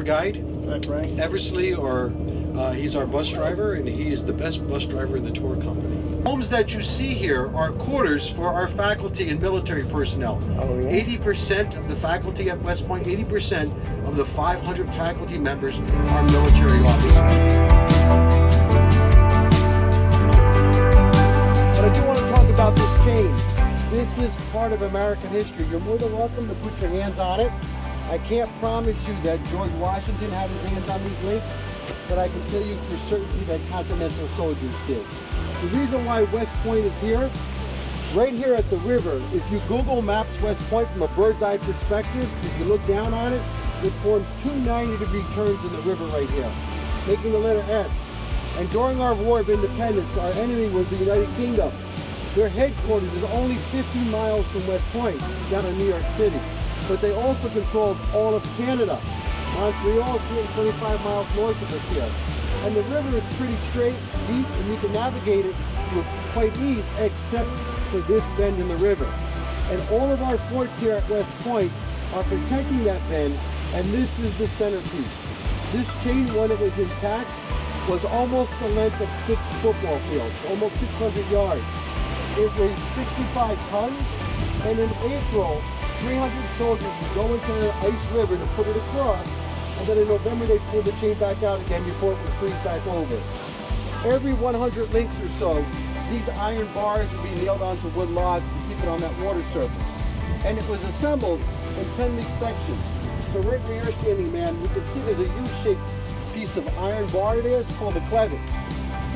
guide, That's right. Eversley, or he's our bus driver, and he is the best bus driver in the tour company. Homes that you see here are quarters for our faculty and military personnel. Oh, yeah? 80% of the faculty at West Point, 80% of the 500 faculty members are military officers. But I do want to talk about this chain. This is part of American history. You're more than welcome to put your hands on it. I can't promise you that George Washington had his hands on these links, but I can tell you for certainty that Continental soldiers did. The reason why West Point is here, right here at the river, if you Google Maps West Point from a bird's eye perspective, if you look down on it, it forms two 90-degree turns in the river right here, making the letter S. And during our War of Independence, our enemy was the United Kingdom. Their headquarters is only 50 miles from West Point, down in New York City. But they also controlled all of Canada. Montreal is 225 miles north of us here. And the river is pretty straight, deep, and you can navigate it with quite ease, except for this bend in the river. And all of our forts here at West Point are protecting that bend, and this is the centerpiece. This chain, when it was intact, was almost the length of 6 football fields, almost 600 yards. It weighed 65 tons, and in April, 300 soldiers would go into the ice river to put it across, and then in November they pulled the chain back out again before it would freeze back over. Every 100 links or so, these iron bars would be nailed onto wood logs to keep it on that water surface. And it was assembled in 10-link sections. So right where you're standing, man, you can see there's a U-shaped piece of iron bar there. It's called a clevis,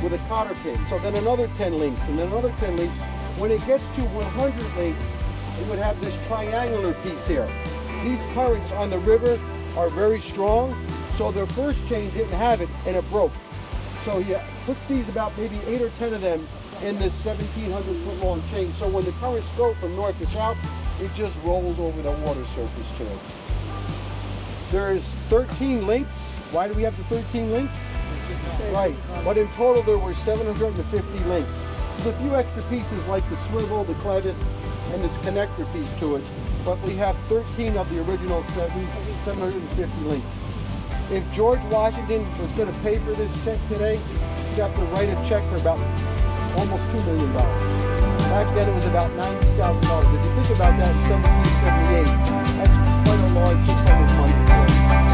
with a cotter pin. So then another 10 links, and then another 10 links. When it gets to 100 links, it would have this triangular piece here. These currents on the river are very strong, so their first chain didn't have it, and it broke. So he puts these, about maybe 8 or 10 of them, in this 1,700 foot long chain. So when the currents go from north to south, it just rolls over the water surface to it. There's 13 links. Why do we have the 13 links? Right, but in total there were 750 links. There's a few extra pieces like the swivel, the clevis, and this connector piece to it, but we have 13 of the original 750 links. If George Washington was going to pay for this check today, he'd have to write a check for about almost $2 million. Back then it was about $90,000. If you think about that in 1778, that's quite a large chunk of money.